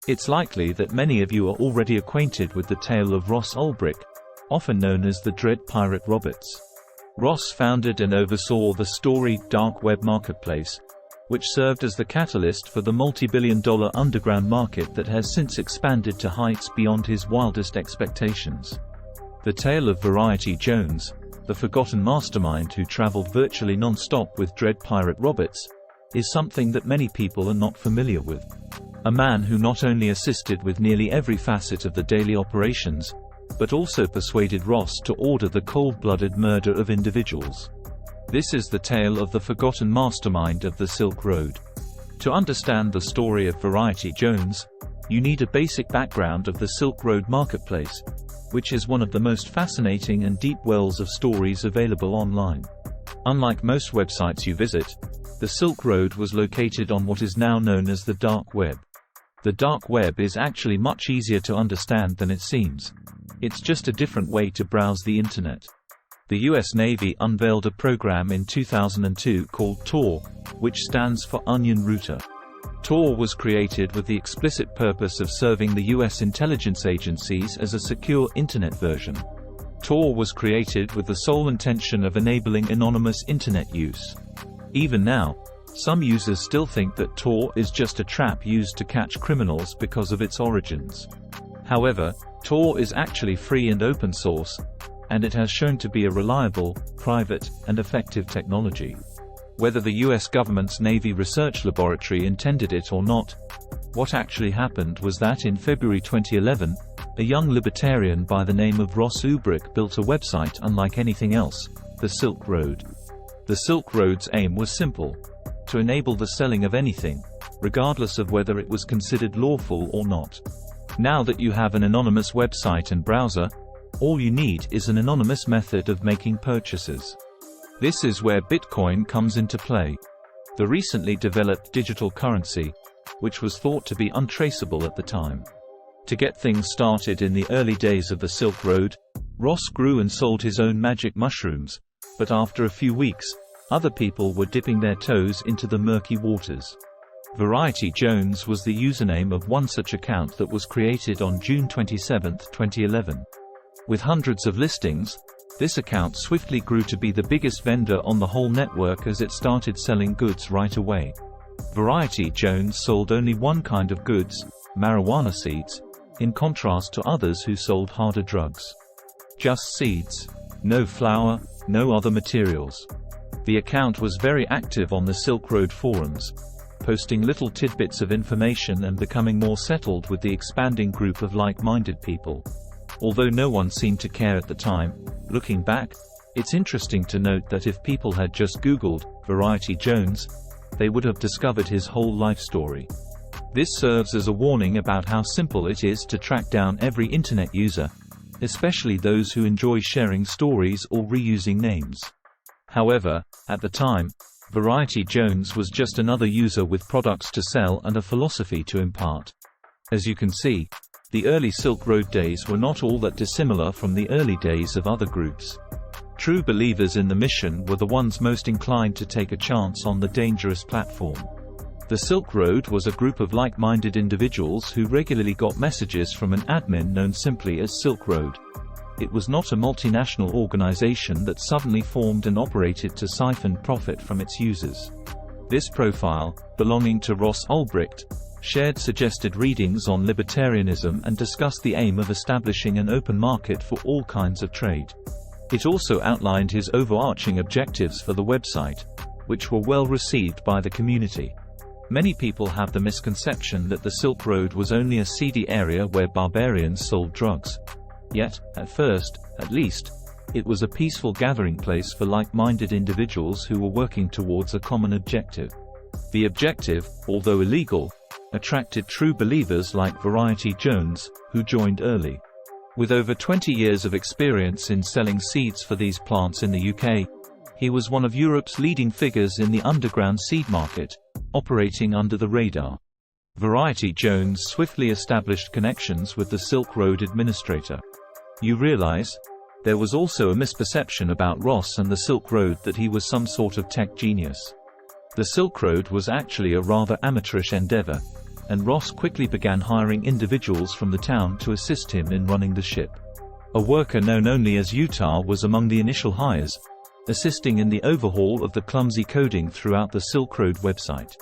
It's likely that many of you are already acquainted with the tale of Ross Ulbricht, often known as the Dread Pirate Roberts. Ross founded and oversaw the storied Darkweb marketplace, which served as the catalyst for the multi-billion-dollar underground market that has since expanded to heights beyond his wildest expectations. The tale of Variety Jones, the forgotten mastermind who traveled virtually non-stop with Dread Pirate Roberts, is something that many people are not familiar with. A man who not only assisted with nearly every facet of the daily operations, but also persuaded Ross to order the cold-blooded murder of individuals. This is the tale of the forgotten mastermind of the Silk Road. To understand the story of Variety Jones, you need a basic background of the Silk Road marketplace, which is one of the most fascinating and deep wells of stories available online. Unlike most websites you visit, the Silk Road was located on what is now known as the Dark Web. The Dark Web is actually much easier to understand than it seems. It's just a different way to browse the internet. The US Navy unveiled a program in 2002 called Tor, which stands for Onion Router. Tor was created with the explicit purpose of serving the US intelligence agencies as a secure internet version. Tor was created with the sole intention of enabling anonymous internet use. Even now, some users still think that Tor is just a trap used to catch criminals because of its origins. However, Tor is actually free and open source, and it has shown to be a reliable, private, and effective technology. Whether the US government's Navy Research Laboratory intended it or not, what actually happened was that in February 2011, a young libertarian by the name of Ross Ulbricht built a website unlike anything else, the Silk Road. The Silk Road's aim was simple: to enable the selling of anything, regardless of whether it was considered lawful or not. Now that you have an anonymous website and browser, all you need is an anonymous method of making purchases. This is where Bitcoin comes into play. The recently developed digital currency, which was thought to be untraceable at the time. To get things started in the early days of the Silk Road, Ross grew and sold his own magic mushrooms, but after a few weeks, other people were dipping their toes into the murky waters. Variety Jones was the username of one such account that was created on June 27, 2011. With hundreds of listings, this account swiftly grew to be the biggest vendor on the whole network as it started selling goods right away. Variety Jones sold only one kind of goods, marijuana seeds, in contrast to others who sold harder drugs. Just seeds. No flour, no other materials. The account was very active on the Silk Road forums, posting little tidbits of information and becoming more settled with the expanding group of like-minded people. Although no one seemed to care at the time, looking back, it's interesting to note that if people had just Googled Variety Jones, they would have discovered his whole life story. This serves as a warning about how simple it is to track down every internet user, especially those who enjoy sharing stories or reusing names. However, at the time, Variety Jones was just another user with products to sell and a philosophy to impart. As you can see, the early Silk Road days were not all that dissimilar from the early days of other groups. True believers in the mission were the ones most inclined to take a chance on the dangerous platform. The Silk Road was a group of like-minded individuals who regularly got messages from an admin known simply as Silk Road. It was not a multinational organization that suddenly formed and operated to siphon profit from its users. This profile, belonging to Ross Ulbricht, shared suggested readings on libertarianism and discussed the aim of establishing an open market for all kinds of trade. It also outlined his overarching objectives for the website, which were well received by the community. Many people have the misconception that the Silk Road was only a seedy area where barbarians sold drugs. Yet, at first, at least, it was a peaceful gathering place for like-minded individuals who were working towards a common objective. The objective, although illegal, attracted true believers like Variety Jones, who joined early. With over 20 years of experience in selling seeds for these plants in the UK, he was one of Europe's leading figures in the underground seed market, operating under the radar. Variety Jones swiftly established connections with the Silk Road administrator. You realize? There was also a misperception about Ross and the Silk Road that he was some sort of tech genius. The Silk Road was actually a rather amateurish endeavor, and Ross quickly began hiring individuals from the town to assist him in running the ship. A worker known only as Utah was among the initial hires, assisting in the overhaul of the clumsy coding throughout the Silk Road website.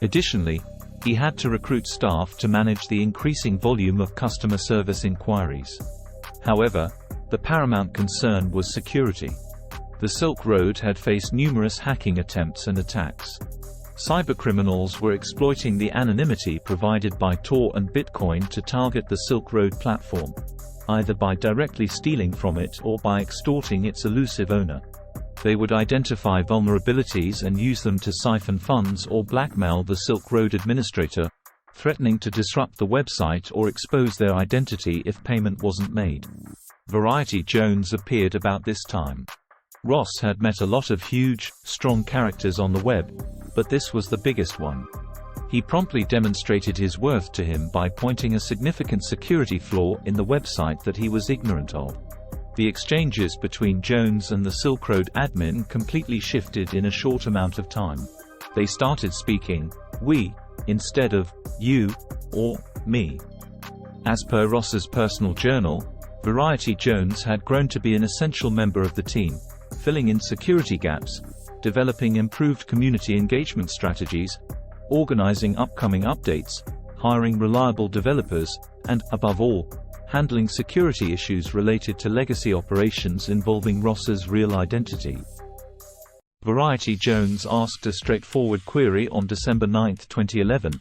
Additionally, he had to recruit staff to manage the increasing volume of customer service inquiries. However, the paramount concern was security. The Silk Road had faced numerous hacking attempts and attacks. Cybercriminals were exploiting the anonymity provided by Tor and Bitcoin to target the Silk Road platform, either by directly stealing from it or by extorting its elusive owner. They would identify vulnerabilities and use them to siphon funds or blackmail the Silk Road administrator, threatening to disrupt the website or expose their identity if payment wasn't made. Variety Jones appeared about this time. Ross had met a lot of huge, strong characters on the web, but this was the biggest one. He promptly demonstrated his worth to him by pointing a significant security flaw in the website that he was ignorant of. The exchanges between Jones and the Silk Road admin completely shifted in a short amount of time. They started speaking "we" instead of "you" or "me." As per Ross's personal journal, Variety Jones had grown to be an essential member of the team, filling in security gaps, developing improved community engagement strategies, organizing upcoming updates, hiring reliable developers, and, above all, handling security issues related to legacy operations involving Ross's real identity. Variety Jones asked a straightforward query on December 9, 2011.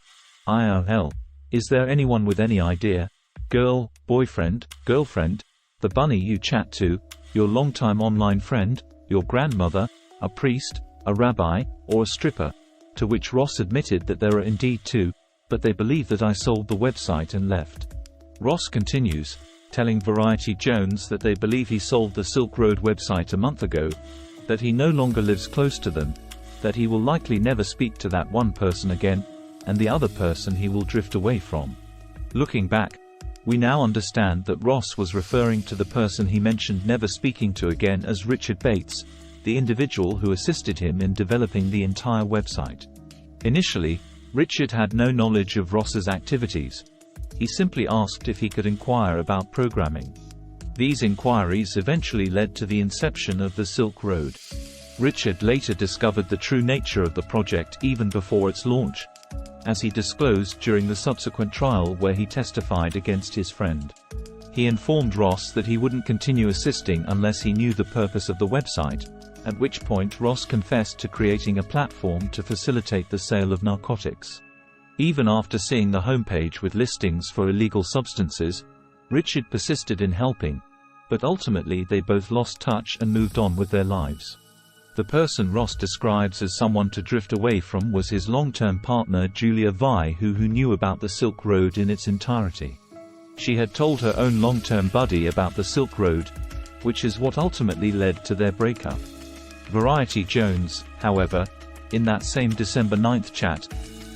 IRL. Is there anyone with any idea? Girl, boyfriend, girlfriend, the bunny you chat to, your longtime online friend, your grandmother, a priest, a rabbi, or a stripper? To which Ross admitted that there are indeed two, but they believe that I sold the website and left. Ross continues, telling Variety Jones that they believe he sold the Silk Road website a month ago, that he no longer lives close to them, that he will likely never speak to that one person again, and the other person he will drift away from. Looking back, we now understand that Ross was referring to the person he mentioned never speaking to again as Richard Bates, the individual who assisted him in developing the entire website. Initially, Richard had no knowledge of Ross's activities. He simply asked if he could inquire about programming. These inquiries eventually led to the inception of the Silk Road. Richard later discovered the true nature of the project even before its launch, as he disclosed during the subsequent trial where he testified against his friend. He informed Ross that he wouldn't continue assisting unless he knew the purpose of the website, at which point Ross confessed to creating a platform to facilitate the sale of narcotics. Even after seeing the homepage with listings for illegal substances, Richard persisted in helping, but ultimately they both lost touch and moved on with their lives. The person Ross describes as someone to drift away from was his long-term partner Julia Vi, who knew about the Silk Road in its entirety. She had told her own long-term buddy about the Silk Road, which is what ultimately led to their breakup. Variety Jones, however, in that same December 9th chat,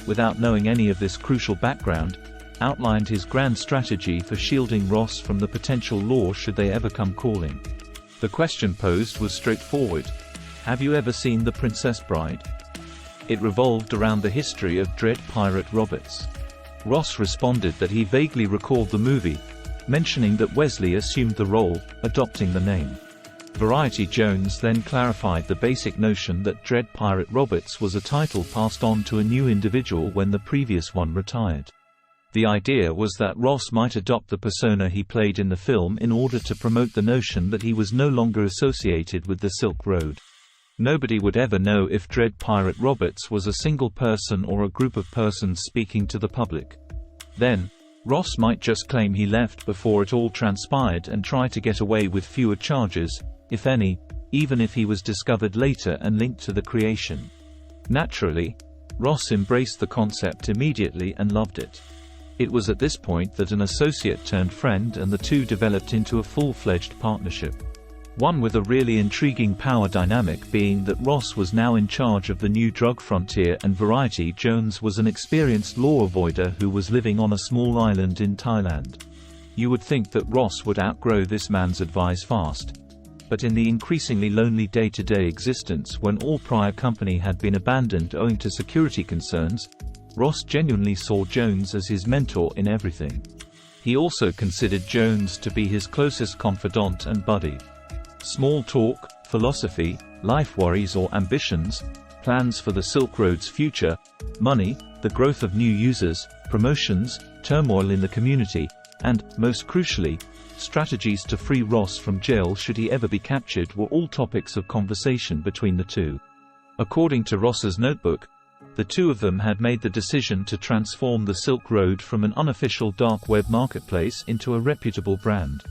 without knowing any of this crucial background, outlined his grand strategy for shielding Ross from the potential law should they ever come calling. The question posed was straightforward. Have you ever seen The Princess Bride? It revolved around the history of Dread Pirate Roberts. Ross responded that he vaguely recalled the movie, mentioning that Wesley assumed the role, adopting the name. Variety Jones then clarified the basic notion that Dread Pirate Roberts was a title passed on to a new individual when the previous one retired. The idea was that Ross might adopt the persona he played in the film in order to promote the notion that he was no longer associated with the Silk Road. Nobody would ever know if Dread Pirate Roberts was a single person or a group of persons speaking to the public. Then, Ross might just claim he left before it all transpired and try to get away with fewer charges, if any, even if he was discovered later and linked to the creation. Naturally, Ross embraced the concept immediately and loved it. It was at this point that an associate turned friend and the two developed into a full-fledged partnership. One with a really intriguing power dynamic being that Ross was now in charge of the new drug frontier and Variety Jones was an experienced law avoider who was living on a small island in Thailand. You would think that Ross would outgrow this man's advice fast. But in the increasingly lonely day-to-day existence when all prior company had been abandoned owing to security concerns, Ross genuinely saw Jones as his mentor in everything. He also considered Jones to be his closest confidant and buddy. Small talk, philosophy, life worries or ambitions, plans for the Silk Road's future, money, the growth of new users, promotions, turmoil in the community, and, most crucially, strategies to free Ross from jail should he ever be captured were all topics of conversation between the two. According to Ross's notebook, the two of them had made the decision to transform the Silk Road from an unofficial dark web marketplace into a reputable brand.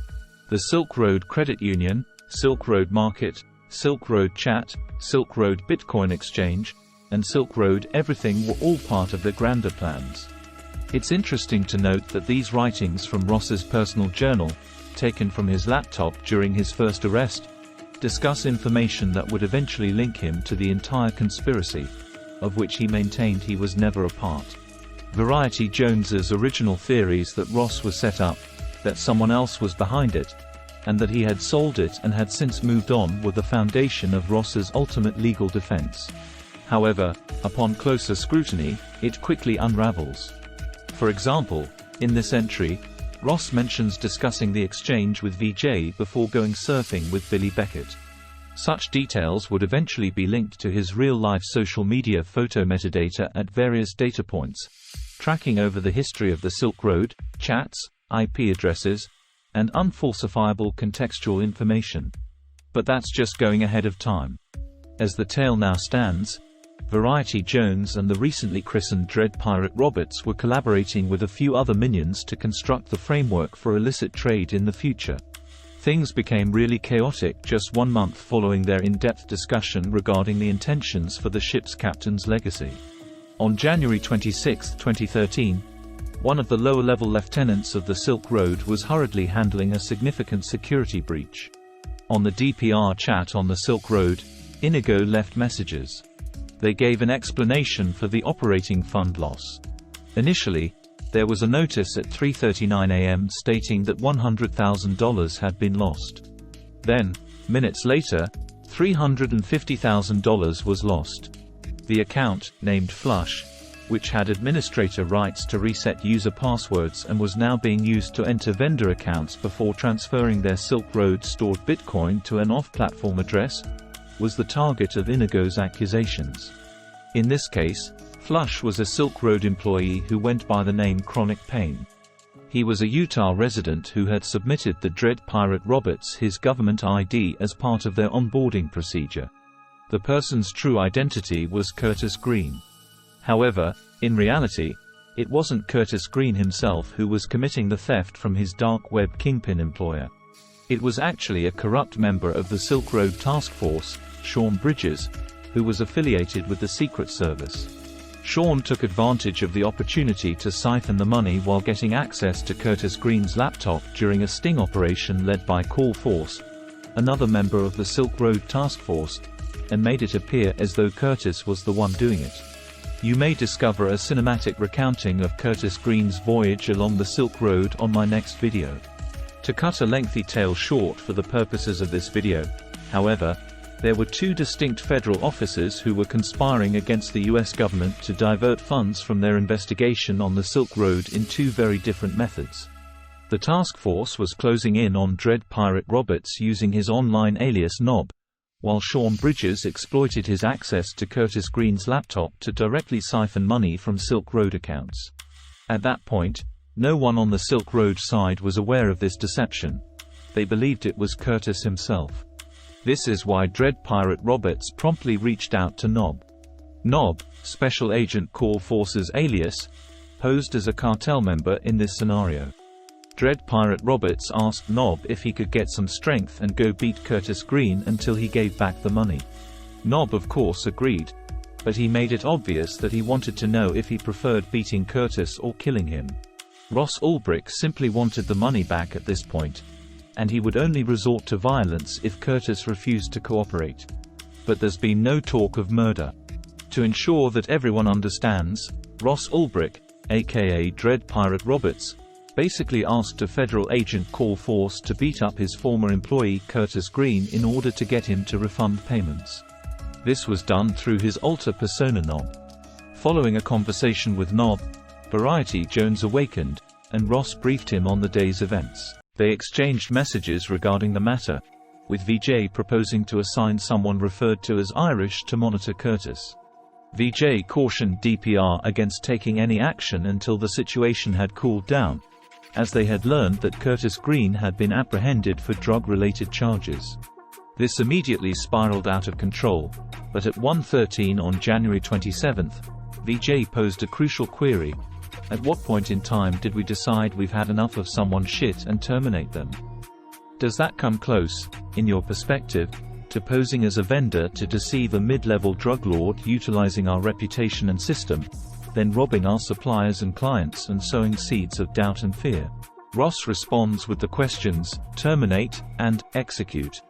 The Silk Road Credit Union, Silk Road Market, Silk Road Chat, Silk Road Bitcoin Exchange, and Silk Road Everything were all part of their grander plans. It's interesting to note that these writings from Ross's personal journal, taken from his laptop during his first arrest, discuss information that would eventually link him to the entire conspiracy, of which he maintained he was never a part. Variety Jones's original theories that Ross was set up, that someone else was behind it, and that he had sold it and had since moved on were the foundation of Ross's ultimate legal defense. However, upon closer scrutiny, it quickly unravels. For example, in this entry, Ross mentions discussing the exchange with VJ before going surfing with Billy Beckett. Such details would eventually be linked to his real-life social media photo metadata at various data points, tracking over the history of the Silk Road, chats, IP addresses, and unfalsifiable contextual information. But that's just going ahead of time. As the tale now stands, Variety Jones and the recently christened Dread Pirate Roberts were collaborating with a few other minions to construct the framework for illicit trade in the future. Things became really chaotic just 1 month following their in-depth discussion regarding the intentions for the ship's captain's legacy. On January 26, 2013, one of the lower-level lieutenants of the Silk Road was hurriedly handling a significant security breach. On the DPR chat on the Silk Road, Inigo left messages. They gave an explanation for the operating fund loss. Initially, there was a notice at 3:39 a.m. stating that $100,000 had been lost. Then, minutes later, $350,000 was lost. The account, named Flush, which had administrator rights to reset user passwords and was now being used to enter vendor accounts before transferring their Silk Road stored Bitcoin to an off-platform address, was the target of Inigo's accusations. In this case, Flush was a Silk Road employee who went by the name Chronic Pain. He was a Utah resident who had submitted the Dread Pirate Roberts his government ID as part of their onboarding procedure. The person's true identity was Curtis Green. However, in reality, it wasn't Curtis Green himself who was committing the theft from his dark web kingpin employer. It was actually a corrupt member of the Silk Road Task Force, Sean Bridges, who was affiliated with the Secret Service. Sean took advantage of the opportunity to siphon the money while getting access to Curtis Green's laptop during a sting operation led by Call Force, another member of the Silk Road Task Force, and made it appear as though Curtis was the one doing it. You may discover a cinematic recounting of Curtis Green's voyage along the Silk Road on my next video. To cut a lengthy tale short for the purposes of this video, however, there were two distinct federal officers who were conspiring against the US government to divert funds from their investigation on the Silk Road in two very different methods. The task force was closing in on Dread Pirate Roberts using his online alias Nob, while Sean Bridges exploited his access to Curtis Green's laptop to directly siphon money from Silk Road accounts. At that point, no one on the Silk Road side was aware of this deception. They believed it was Curtis himself. This is why Dread Pirate Roberts promptly reached out to Nob. Nob, Special Agent Call Force's alias, posed as a cartel member in this scenario. Dread Pirate Roberts asked Nob if he could get some strength and go beat Curtis Green until he gave back the money. Nob of course agreed, but he made it obvious that he wanted to know if he preferred beating Curtis or killing him. Ross Ulbricht simply wanted the money back at this point, and he would only resort to violence if Curtis refused to cooperate. But there's been no talk of murder. To ensure that everyone understands, Ross Ulbricht, aka Dread Pirate Roberts, basically asked a federal agent Call Force to beat up his former employee Curtis Green in order to get him to refund payments. This was done through his alter persona Nob. Following a conversation with Nob, Variety Jones awakened, and Ross briefed him on the day's events. They exchanged messages regarding the matter, with VJ proposing to assign someone referred to as Irish to monitor Curtis. VJ cautioned DPR against taking any action until the situation had cooled down, as they had learned that Curtis Green had been apprehended for drug-related charges. This immediately spiraled out of control, but at 1:13 on January 27, VJ posed a crucial query: at what point in time did we decide we've had enough of someone's shit and terminate them? Does that come close, in your perspective, to posing as a vendor to deceive a mid-level drug lord utilizing our reputation and system, then robbing our suppliers and clients and sowing seeds of doubt and fear? Ross responds with the questions, terminate, and execute.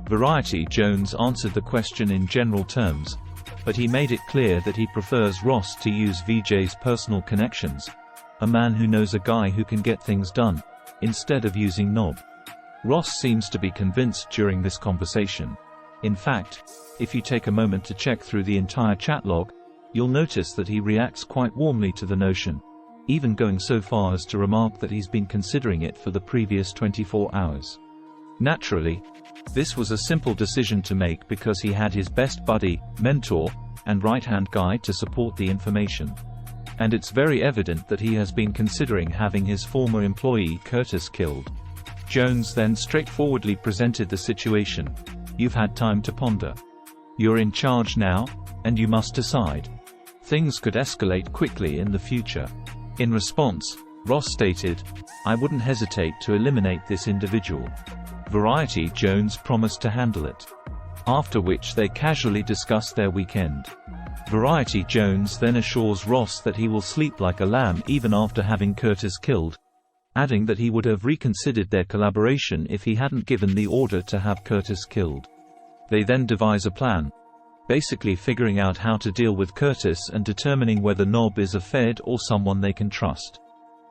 Variety Jones answered the question in general terms, but he made it clear that he prefers Ross to use VJ's personal connections, a man who knows a guy who can get things done, instead of using Nob. Ross seems to be convinced during this conversation. In fact, if you take a moment to check through the entire chat log, you'll notice that he reacts quite warmly to the notion, even going so far as to remark that he's been considering it for the previous 24 hours. Naturally, this was a simple decision to make because he had his best buddy, mentor, and right-hand guy to support the information. And it's very evident that he has been considering having his former employee Curtis killed. Jones then straightforwardly presented the situation. You've had time to ponder. You're in charge now, and you must decide. Things could escalate quickly in the future. In response, Ross stated, I wouldn't hesitate to eliminate this individual. Variety Jones promised to handle it. After which they casually discuss their weekend. Variety Jones then assures Ross that he will sleep like a lamb even after having Curtis killed, adding that he would have reconsidered their collaboration if he hadn't given the order to have Curtis killed. They then devise a plan, basically figuring out how to deal with Curtis and determining whether Nob is a Fed or someone they can trust.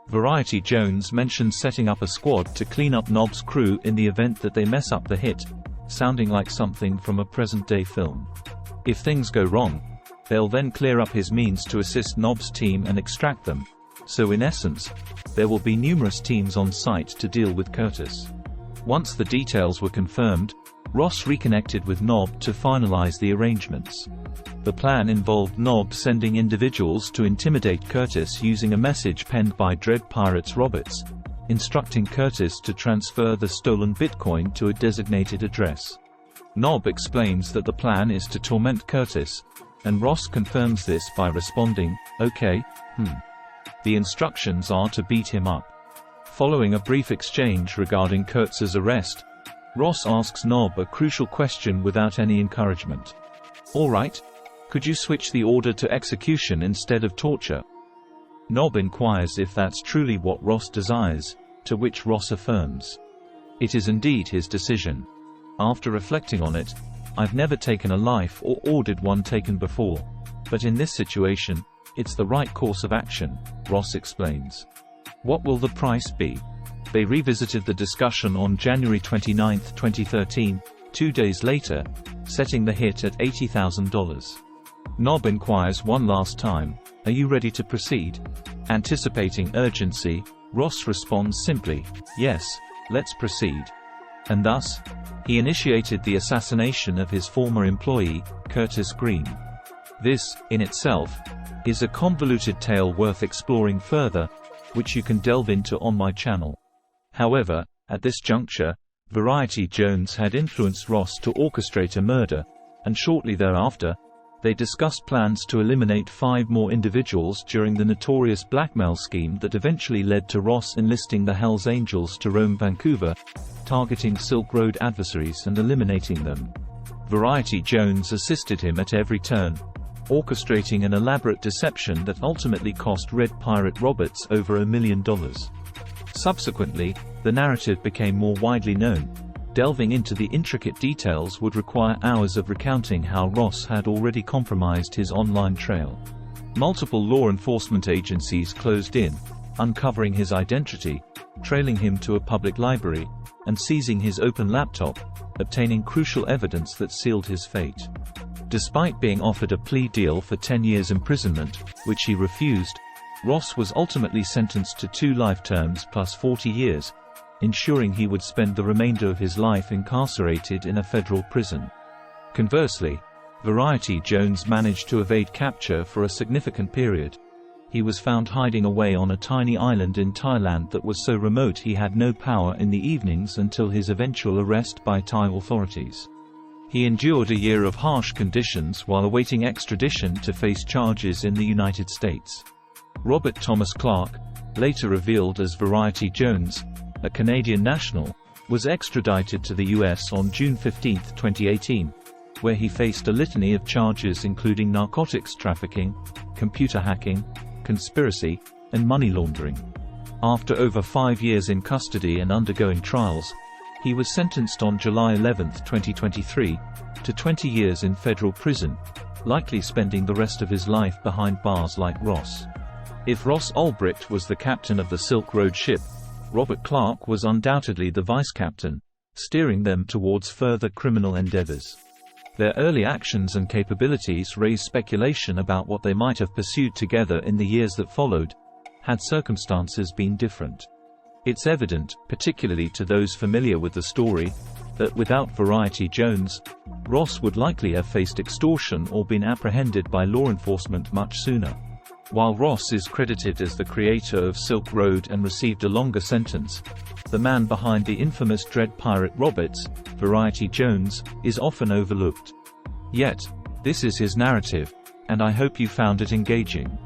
Variety Jones mentioned setting up a squad to clean up Nob's crew in the event that they mess up the hit, sounding like something from a present-day film. If things go wrong, they'll then clear up his means to assist Nob's team and extract them. So in essence, there will be numerous teams on site to deal with Curtis. Once the details were confirmed, Ross reconnected with Nob to finalize the arrangements. The plan involved Nob sending individuals to intimidate Curtis using a message penned by Dread Pirates Roberts, instructing Curtis to transfer the stolen Bitcoin to a designated address. Nob explains that the plan is to torment Curtis, and Ross confirms this by responding, okay, The instructions are to beat him up. Following a brief exchange regarding Kurtz's arrest, Ross asks Nob a crucial question without any encouragement. Alright, could you switch the order to execution instead of torture? Nob inquires if that's truly what Ross desires, to which Ross affirms. It is indeed his decision. After reflecting on it, I've never taken a life or ordered one taken before, but in this situation, it's the right course of action, Ross explains. What will the price be? They revisited the discussion on January 29, 2013, 2 days later, setting the hit at $80,000. Nob inquires one last time, are you ready to proceed? Anticipating urgency, Ross responds simply, yes, let's proceed. And thus, he initiated the assassination of his former employee, Curtis Green. This, in itself, is a convoluted tale worth exploring further, which you can delve into on my channel. However, at this juncture, Variety Jones had influenced Ross to orchestrate a murder, and shortly thereafter, they discussed plans to eliminate 5 more individuals during the notorious blackmail scheme that eventually led to Ross enlisting the Hells Angels to roam Vancouver, targeting Silk Road adversaries and eliminating them. Variety Jones assisted him at every turn, orchestrating an elaborate deception that ultimately cost Red Pirate Roberts over $1 million. Subsequently, the narrative became more widely known. Delving into the intricate details would require hours of recounting how Ross had already compromised his online trail. Multiple law enforcement agencies closed in, uncovering his identity, trailing him to a public library, and seizing his open laptop, obtaining crucial evidence that sealed his fate. Despite being offered a plea deal for 10 years imprisonment, which he refused, Ross was ultimately sentenced to 2 life terms plus 40 years, ensuring he would spend the remainder of his life incarcerated in a federal prison. Conversely, Variety Jones managed to evade capture for a significant period. He was found hiding away on a tiny island in Thailand that was so remote he had no power in the evenings until his eventual arrest by Thai authorities. He endured a year of harsh conditions while awaiting extradition to face charges in the United States. Robert Thomas Clark, later revealed as Variety Jones, a Canadian national, was extradited to the U.S. on June 15, 2018, where he faced a litany of charges including narcotics trafficking, computer hacking, conspiracy, and money laundering. After over 5 years in custody and undergoing trials, he was sentenced on July 11, 2023, to 20 years in federal prison, likely spending the rest of his life behind bars like Ross. If Ross Ulbricht was the captain of the Silk Road ship, Robert Clark was undoubtedly the vice-captain, steering them towards further criminal endeavors. Their early actions and capabilities raise speculation about what they might have pursued together in the years that followed, had circumstances been different. It's evident, particularly to those familiar with the story, that without Variety Jones, Ross would likely have faced extortion or been apprehended by law enforcement much sooner. While Ross is credited as the creator of Silk Road and received a longer sentence, the man behind the infamous Dread Pirate Roberts, Variety Jones, is often overlooked. Yet, this is his narrative, and I hope you found it engaging.